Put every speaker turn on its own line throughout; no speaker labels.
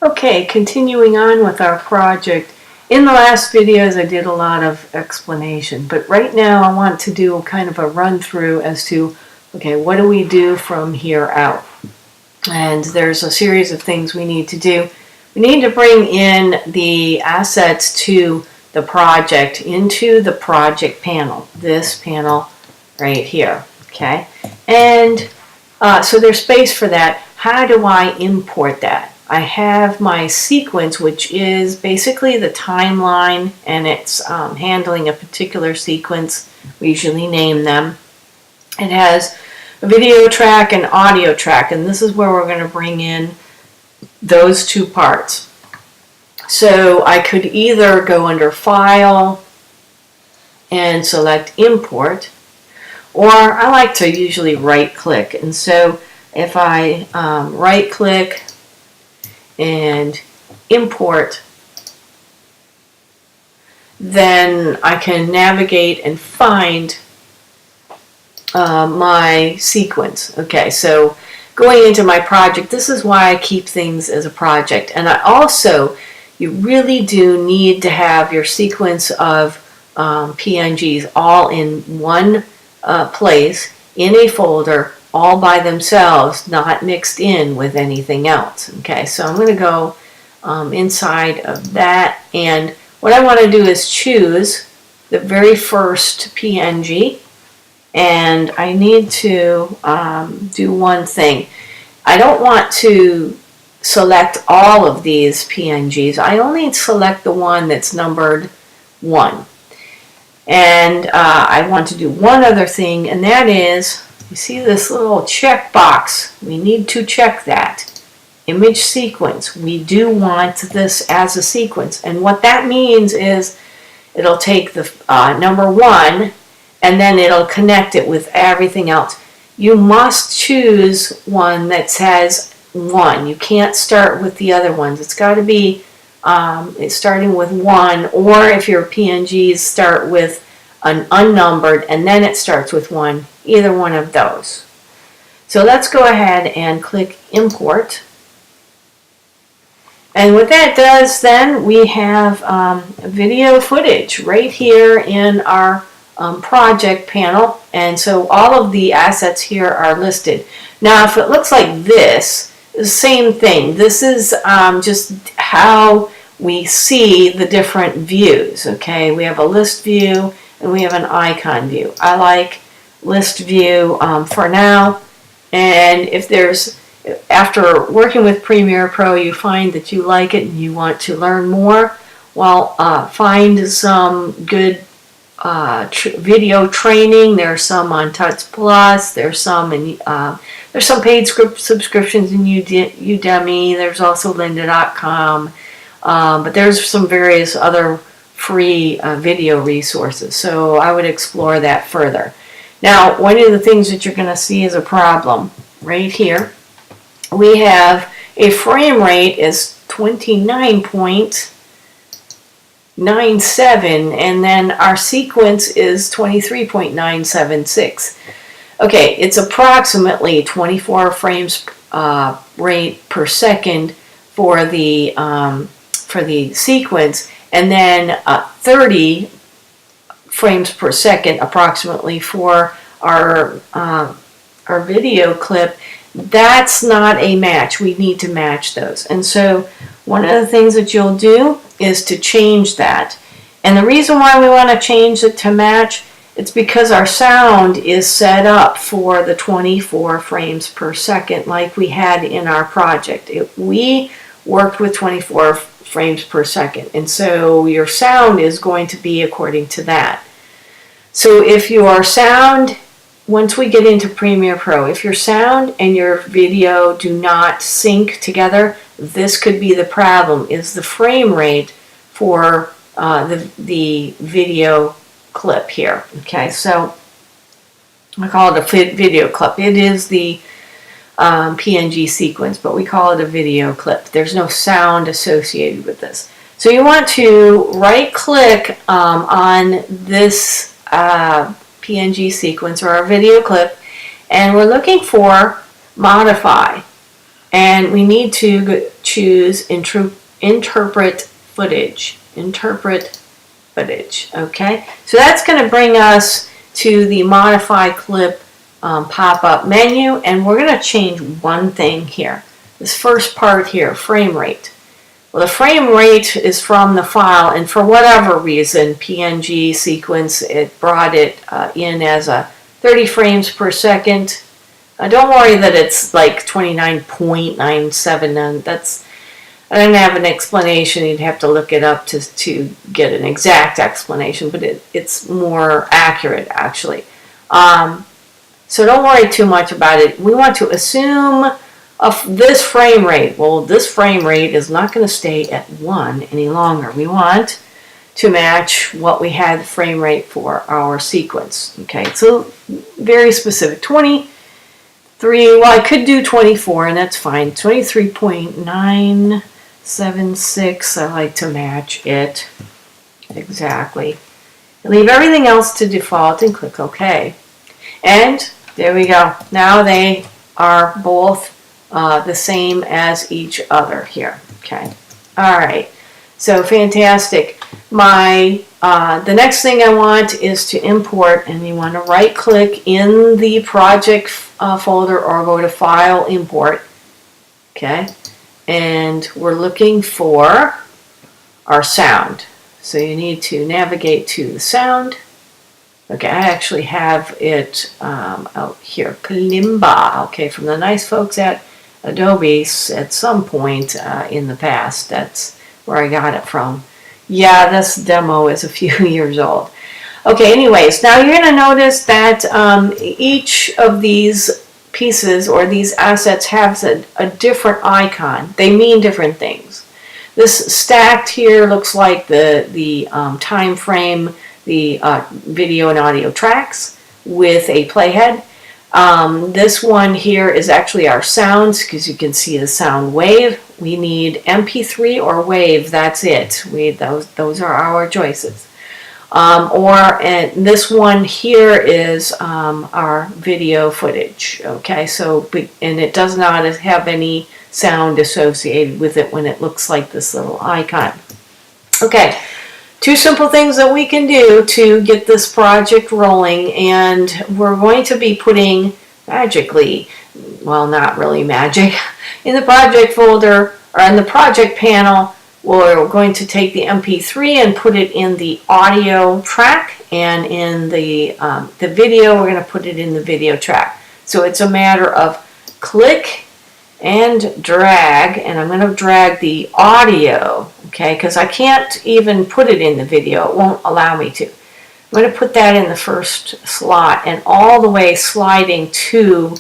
Okay, continuing on with our project. In the last videos I did a lot of explanation, but right now I want to do kind of a run through as to, okay, what do we do from here out? And there's a series of things we need to do. We need to bring in the assets to the project into the project panel, this panel right here, okay? And so there's space for that. How do I import that? I have my sequence, which is basically the timeline, and it's handling a particular sequence. We usually name them. It has a video track and audio track, and this is where we're going to bring in those two parts. So I could either go under File and select Import, or I like to usually right-click. And so if I right-click and import, then I can navigate and find my sequence. Okay, so going into my project, this is why I keep things as a project. And I also, you really do need to have your sequence of PNGs all in one place, in a folder, all by themselves, not mixed in with anything else. Okay, so I'm going to go inside of that, and what I want to do is choose the very first PNG, and I need to do one thing. I don't want to select all of these PNGs. I only select the one that's numbered 1. And I want to do one other thing, and that is, you see this little check box? We need to check that. Image sequence. We do want this as a sequence. And what that means is it'll take the number 1 and then it'll connect it with everything else. You must choose one that says 1. You can't start with the other ones. It's got to be it's starting with 1, or if your PNGs start with an unnumbered and then it starts with 1, either one of those. So let's go ahead and click Import. And what that does then, we have video footage right here in our project panel, and so all of the assets here are listed. Now if it looks like this, the same thing. This is just how we see the different views. Okay, we have a list view and we have an icon view. I like list view for now, and if there's, after working with Premiere Pro, you find that you like it and you want to learn more, well, find some good video training. There's some on Tuts Plus. There's some paid subscriptions in Udemy. There's also lynda.com, but there's some various other free video resources. So I would explore that further. Now, one of the things that you're going to see is a problem right here. We have a frame rate is 29.97, and then our sequence is 23.976. Okay, it's approximately 24 frames rate per second for the sequence, and then 30 frames per second approximately for our video clip. That's not a match. We need to match those. And so one of the things that you'll do is to change that. And the reason why we want to change it to match, it's because our sound is set up for the 24 frames per second like we had in our project. We worked with 24 frames per second, and so your sound is going to be according to that. So if your sound, once we get into Premiere Pro, if your sound and your video do not sync together, this could be the problem, is the frame rate for the video clip here. Okay, so I call it a video clip. It is the PNG sequence, but we call it a video clip. There's no sound associated with this. So you want to right-click on this PNG sequence or our video clip, and we're looking for Modify. And we need to choose interpret footage. Interpret footage, okay? So that's going to bring us to the modify clip pop-up menu, and we're going to change one thing here. This first part here, frame rate. Well, the frame rate is from the file, and for whatever reason, PNG sequence, it brought it in as a 30 frames per second. Don't worry that it's like 29.97. I don't have an explanation. You'd have to look it up to get an exact explanation, but it's more accurate, actually. So don't worry too much about it. We want to assume this frame rate. Well, this frame rate is not going to stay at 1 any longer. We want to match what we had frame rate for our sequence. Okay, so very specific. 23, well, I could do 24, and that's fine. 23.976, I like to match it exactly. Leave everything else to default and click OK. And there we go. Now they are both the same as each other here. Okay. All right. So fantastic. The next thing I want is to import, and you want to right click in the project folder or go to File, Import. Okay. And we're looking for our sound. So you need to navigate to the sound. Okay, I actually have it out here, Kalimba. Okay, from the nice folks at Adobe at some point in the past. That's where I got it from. Yeah, this demo is a few years old. Okay, anyways, now you're going to notice that each of these pieces or these assets has a different icon. They mean different things. This stacked here looks like the time frame, the video and audio tracks with a playhead. This one here is actually our sounds, because you can see the sound wave. We need MP3 or wave, that's it. Those are our choices. And this one here is our video footage. Okay, so and it does not have any sound associated with it when it looks like this little icon. Okay, two simple things that we can do to get this project rolling, and we're going to be putting magically, well, not really magic, in the project folder or in the project panel. We're going to take the MP3 and put it in the audio track, and in the video, we're going to put it in the video track. So it's a matter of click and drag, and I'm going to drag the audio, okay, because I can't even put it in the video. It won't allow me to. I'm going to put that in the first slot and all the way sliding to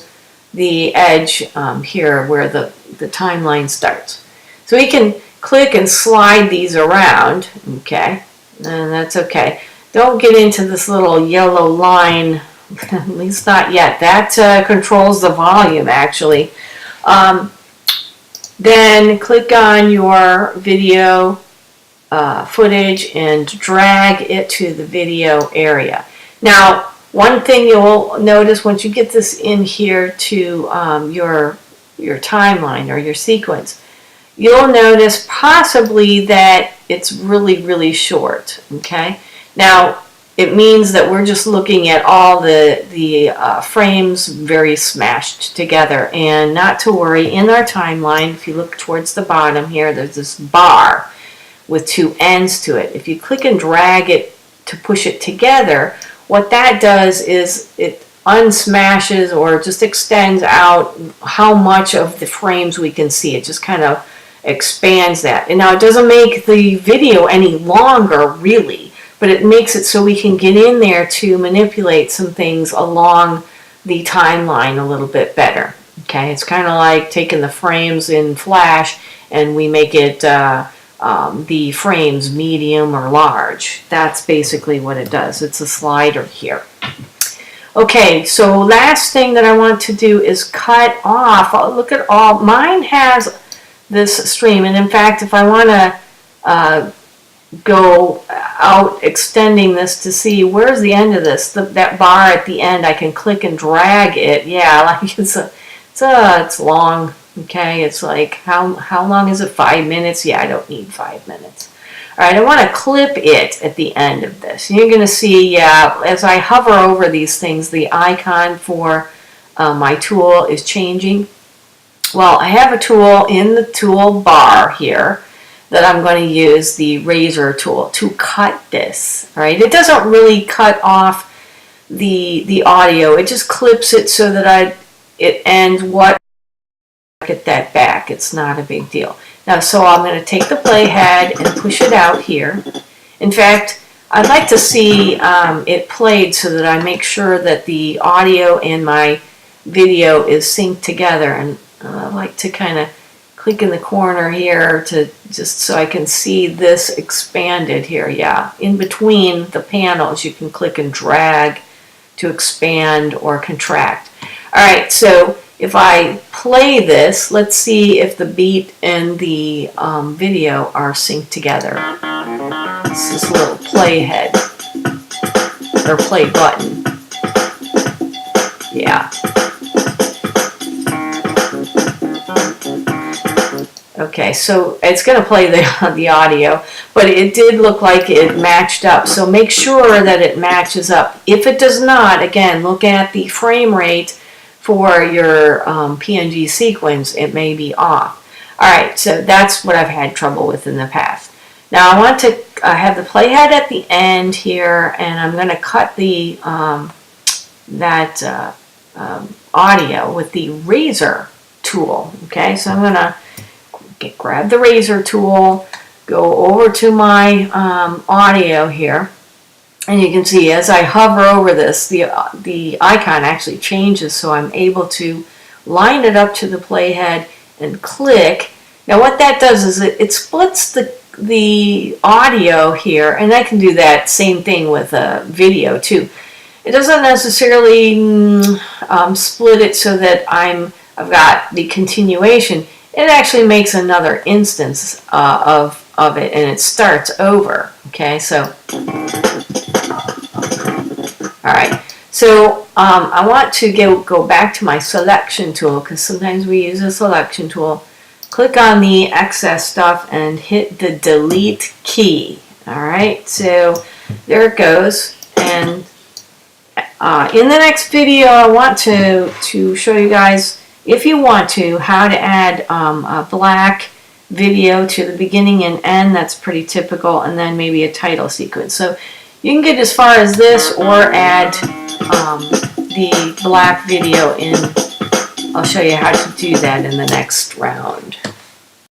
the edge here where the timeline starts. So we can click and slide these around, okay, and that's okay. Don't get into this little yellow line, at least not yet. That controls the volume, actually. Then click on your video footage and drag it to the video area. Now, one thing you'll notice once you get this in here to your timeline or your sequence, you'll notice possibly that it's really, really short. Okay. Now, it means that we're just looking at all the frames very smashed together. And not to worry, in our timeline, if you look towards the bottom here, there's this bar with two ends to it. If you click and drag it to push it together, what that does is it unsmashes or just extends out how much of the frames we can see. It just kind of expands that. And now it doesn't make the video any longer, really, but it makes it so we can get in there to manipulate some things along the timeline a little bit better. Okay, it's kind of like taking the frames in Flash and we make it the frames medium or large. That's basically what it does. It's a slider here. Okay, so last thing that I want to do is cut off. Look at all, mine has this stream, and in fact, if I want to go out extending this to see where's the end of this, that bar at the end, I can click and drag it. Yeah, like it's long. Okay, it's like, how long is it? 5 minutes? Yeah, I don't need 5 minutes. All right, I want to clip it at the end of this. You're going to see, yeah, as I hover over these things, the icon for my tool is changing. Well, I have a tool in the tool bar here that I'm going to use the razor tool to cut this. All right, it doesn't really cut off the audio. It just clips it so that it ends what get that back. It's not a big deal. Now, so I'm going to take the playhead and push it out here. In fact, I'd like to see it played so that I make sure that the audio and my video is synced together. And I like to kind of click in the corner here to just so I can see this expanded here. Yeah, in between the panels, you can click and drag to expand or contract. All right, so if I play this, let's see if the beat and the video are synced together. It's this little play head, or play button. Yeah. Okay, so it's going to play the audio, but it did look like it matched up. So make sure that it matches up. If it does not, again, look at the frame rate for your PNG sequence. It may be off. All right, so that's what I've had trouble with in the past. Now I want to have the playhead at the end here, and I'm going to cut the audio with the razor tool. Okay, so I'm going to grab the razor tool, go over to my audio here, and you can see as I hover over this, the icon actually changes, so I'm able to line it up to the playhead and click. Now what that does is it splits the audio here, and I can do that same thing with a video too. It doesn't necessarily split it so that I've got the continuation. It actually makes another instance of it, and it starts over. Okay, so all right. So I want to go back to my selection tool, because sometimes we use a selection tool. Click on the excess stuff and hit the delete key. All right, so there it goes. And in the next video, I want to show you guys, if you want to, how to add a black video to the beginning and end. That's pretty typical, and then maybe a title sequence. So you can get as far as this or add the black video in. I'll show you how to do that in the next round.